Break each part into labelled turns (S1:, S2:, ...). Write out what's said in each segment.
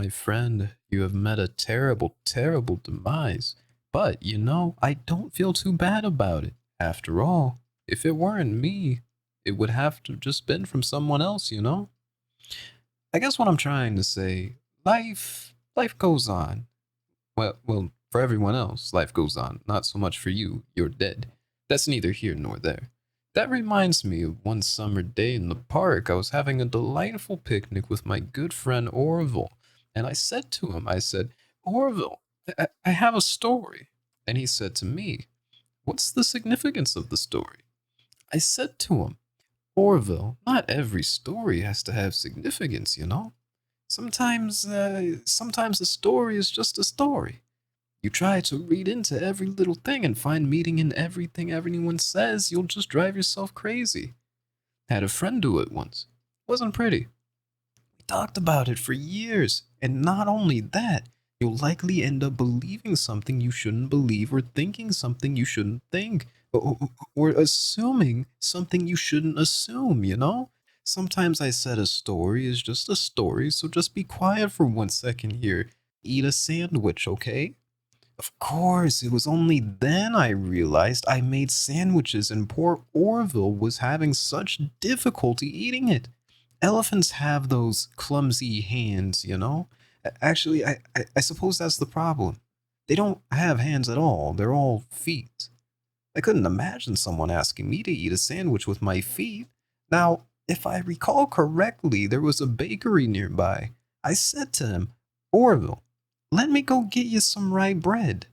S1: My friend, you have met a terrible, terrible demise. But, I don't feel too bad about it. After all, if it weren't me, it would have to just been from someone else. I guess what I'm trying to say, life goes on. Well, for everyone else, life goes on. Not so much for you. You're dead. That's neither here nor there. That reminds me of one summer day in the park. I was having a delightful picnic with my good friend Orville. And I said to him, I said, Orville, I have a story. And he said to me, what's the significance of the story? I said to him, Orville, not every story has to have significance. Sometimes a story is just a story. You try to read into every little thing and find meaning in everything everyone says, you'll just drive yourself crazy. Had a friend do it once. Wasn't pretty. We talked about it for years, and not only that, you'll likely end up believing something you shouldn't believe or thinking something you shouldn't think or assuming something you shouldn't assume. Sometimes I said a story is just a story, so just be quiet for 1 second here. Eat a sandwich, okay? Of course, it was only then I realized I made sandwiches and poor Orville was having such difficulty eating it. Elephants have those clumsy hands. Actually, I suppose that's the problem. They don't have hands at all, they're all feet. I couldn't imagine someone asking me to eat a sandwich with my feet. Now, if I recall correctly, there was a bakery nearby. I said to him, Orville, let me go get you some rye bread.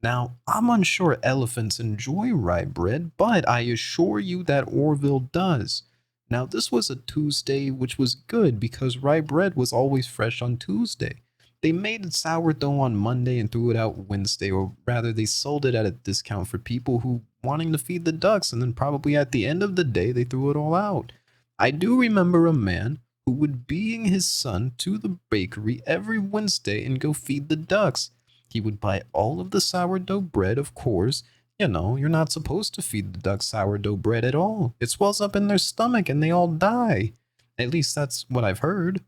S1: Now, I'm unsure elephants enjoy rye bread, but I assure you that Orville does. Now, this was a Tuesday, which was good because rye bread was always fresh on Tuesday. They made sourdough on Monday and threw it out Wednesday, or rather, they sold it at a discount for people who wanting to feed the ducks, and then probably at the end of the day, they threw it all out. I do remember a man who would bring his son to the bakery every Wednesday and go feed the ducks. He would buy all of the sourdough bread, of course. You're not supposed to feed the ducks sourdough bread at all. It swells up in their stomach and they all die. At least that's what I've heard.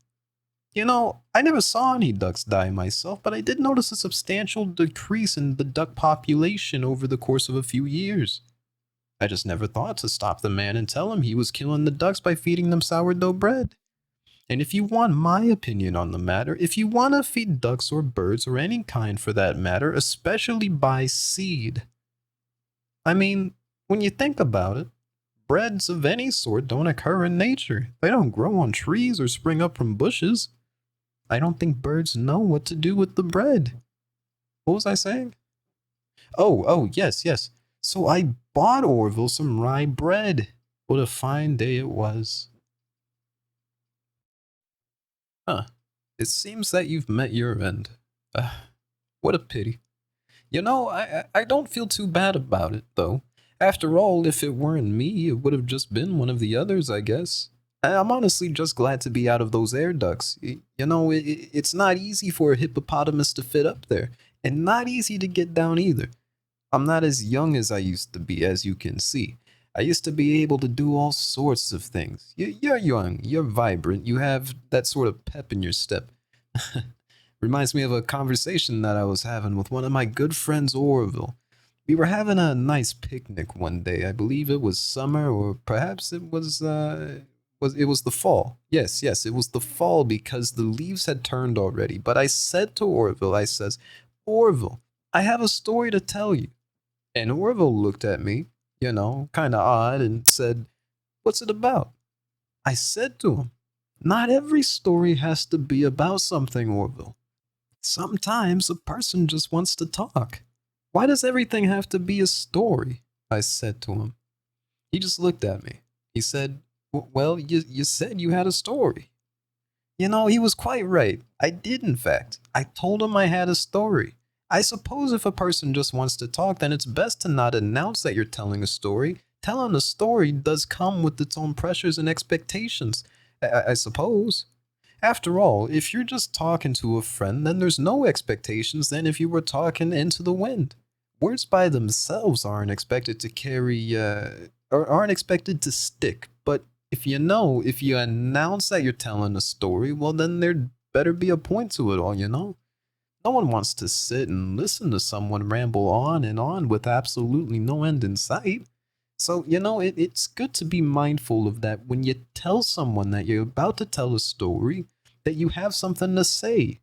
S1: I never saw any ducks die myself, but I did notice a substantial decrease in the duck population over the course of a few years. I just never thought to stop the man and tell him he was killing the ducks by feeding them sourdough bread. And if you want my opinion on the matter, if you want to feed ducks or birds or any kind for that matter, especially by seed. I mean, when you think about it, breads of any sort don't occur in nature. They don't grow on trees or spring up from bushes. I don't think birds know what to do with the bread. What was I saying? Oh, yes. So I bought Orville some rye bread. What a fine day it was. Huh. It seems that you've met your end. What a pity. I don't feel too bad about it, though. After all, if it weren't me, it would have just been one of the others, I guess. I'm honestly just glad to be out of those air ducts. It's not easy for a hippopotamus to fit up there, and not easy to get down either. I'm not as young as I used to be, as you can see. I used to be able to do all sorts of things. You're young, you're vibrant, you have that sort of pep in your step. Reminds me of a conversation that I was having with one of my good friends, Orville. We were having a nice picnic one day. I believe it was summer, or perhaps it was the fall. Yes, it was the fall because the leaves had turned already. But I said to Orville, I says, Orville, I have a story to tell you. And Orville looked at me, kind of odd, and said, what's it about? I said to him, not every story has to be about something, Orville. Sometimes a person just wants to talk. Why does everything have to be a story? I said to him. He just looked at me. He said, well, you said you had a story. He was quite right. I did, in fact. I told him I had a story. I suppose if a person just wants to talk, then it's best to not announce that you're telling a story. Telling a story does come with its own pressures and expectations, I suppose. After all, if you're just talking to a friend, then there's no expectations than if you were talking into the wind. Words by themselves aren't expected to or aren't expected to stick, but if you announce that you're telling a story, well, then they're better be a point to it all, you know? No one wants to sit and listen to someone ramble on and on with absolutely no end in sight. So, it's good to be mindful of that when you tell someone that you're about to tell a story, that you have something to say.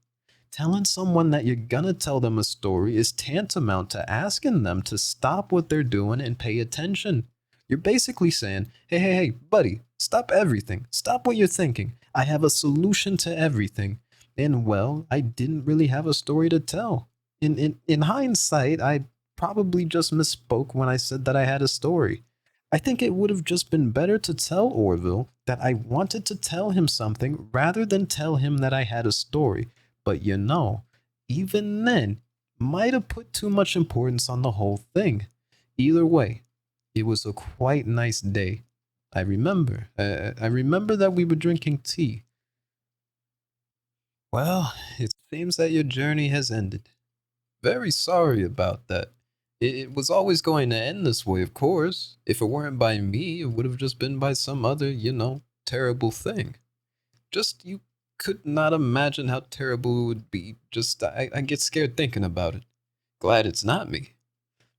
S1: Telling someone that you're gonna tell them a story is tantamount to asking them to stop what they're doing and pay attention. You're basically saying, hey, buddy, stop everything. Stop what you're thinking. I have a solution to everything. And well, I didn't really have a story to tell. In hindsight, I probably just misspoke when I said that I had a story. I think it would have just been better to tell Orville that I wanted to tell him something rather than tell him that I had a story. But even then, might have put too much importance on the whole thing. Either way, it was a quite nice day. I remember that we were drinking tea. Well, it seems that your journey has ended. Very sorry about that. It was always going to end this way, of course. If it weren't by me, it would have just been by some other, terrible thing. Just you could not imagine how terrible it would be. Just I get scared thinking about it. Glad it's not me.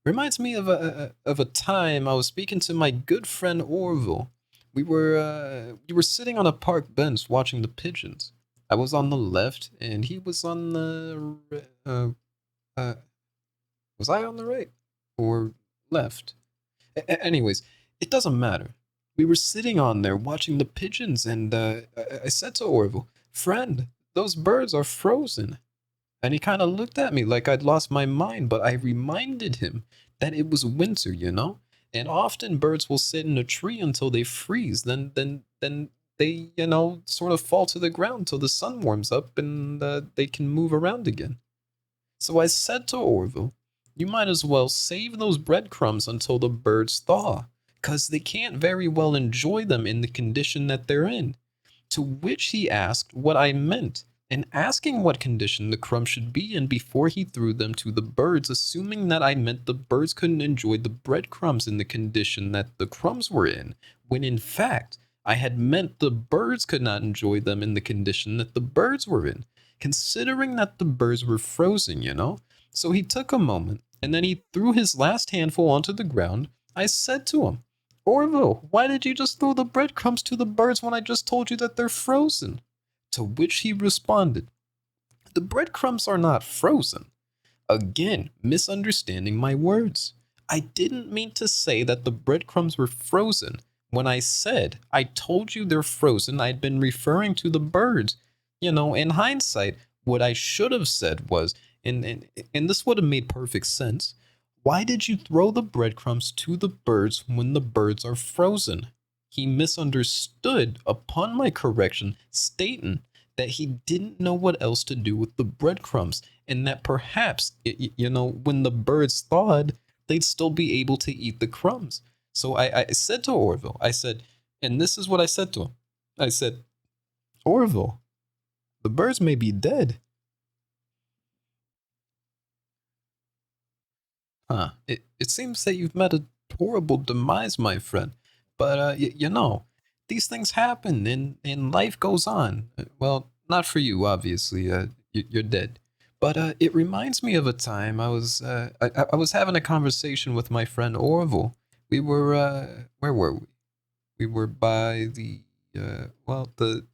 S1: Reminds me of a time I was speaking to my good friend Orville. We were sitting on a park bench watching the pigeons. I was on the left and he was on the uh was I on the right or left? Anyways, it doesn't matter. We were sitting on there watching the pigeons, and I said to Orville, "Friend, those birds are frozen." And he kind of looked at me like I'd lost my mind, but I reminded him that it was winter, and often birds will sit in a tree until they freeze. Then they, sort of fall to the ground till the sun warms up and they can move around again. So I said to Orville, you might as well save those breadcrumbs until the birds thaw, 'cause they can't very well enjoy them in the condition that they're in. To which he asked what I meant, and asking what condition the crumbs should be in before he threw them to the birds, assuming that I meant the birds couldn't enjoy the breadcrumbs in the condition that the crumbs were in, when in fact I had meant the birds could not enjoy them in the condition that the birds were in, considering that the birds were frozen. So he took a moment, and then he threw his last handful onto the ground. I said to him, Orville, why did you just throw the breadcrumbs to the birds when I just told you that they're frozen? To which he responded, the breadcrumbs are not frozen. Again, misunderstanding my words. I didn't mean to say that the breadcrumbs were frozen. When I said I told you they're frozen, I'd been referring to the birds. In hindsight, what I should have said was, and this would have made perfect sense, why did you throw the breadcrumbs to the birds when the birds are frozen? He misunderstood upon my correction, stating that he didn't know what else to do with the breadcrumbs, and that perhaps, when the birds thawed, they'd still be able to eat the crumbs. So I said to Orville, I said, and this is what I said to him. I said, Orville, the birds may be dead. Huh. It seems that you've met a horrible demise, my friend. But, these things happen and life goes on. Well, not for you, obviously. You're dead. But it reminds me of a time I was having a conversation with my friend Orville. We were, where were we? We were by the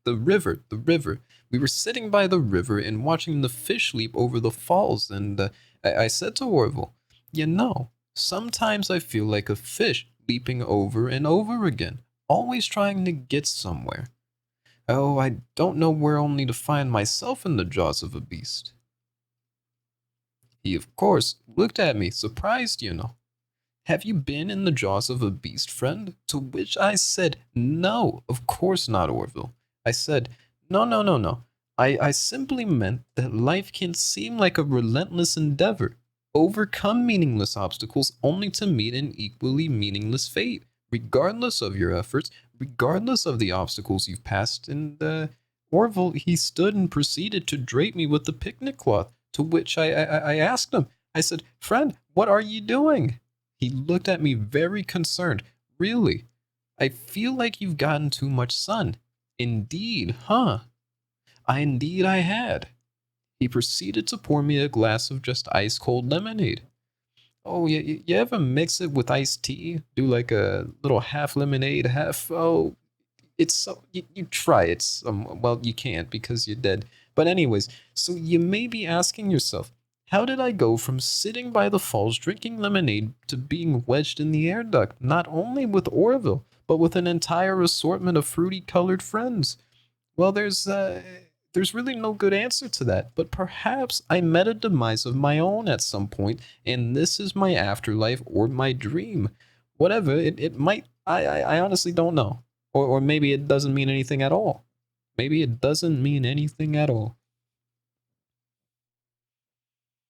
S1: river, the river. We were sitting by the river and watching the fish leap over the falls. And I said to Orville, sometimes I feel like a fish leaping over and over again, always trying to get somewhere. Oh, I don't know where only to find myself in the jaws of a beast. He, of course, looked at me, surprised. Have you been in the jaws of a beast, friend? To which I said, no, of course not, Orville. I said, no, no, no, no. I simply meant that life can seem like a relentless endeavor. Overcome meaningless obstacles only to meet an equally meaningless fate, regardless of your efforts, regardless of the obstacles you've passed. And Orville, he stood and proceeded to drape me with the picnic cloth, to which I asked him, I said, friend, what are you doing? He looked at me very concerned. Really? I feel like you've gotten too much sun. Indeed, huh? Indeed I had. He proceeded to pour me a glass of just ice-cold lemonade. Oh, you ever mix it with iced tea? Do like a little half lemonade, half... Oh, it's so... You try it. Well, you can't because you're dead. But anyways, so you may be asking yourself, how did I go from sitting by the falls drinking lemonade to being wedged in the air duct, not only with Orville, but with an entire assortment of fruity-colored friends? Well, there's really no good answer to that, but perhaps I met a demise of my own at some point, and this is my afterlife or my dream. Whatever, it might, I honestly don't know. Or maybe it doesn't mean anything at all. Maybe it doesn't mean anything at all.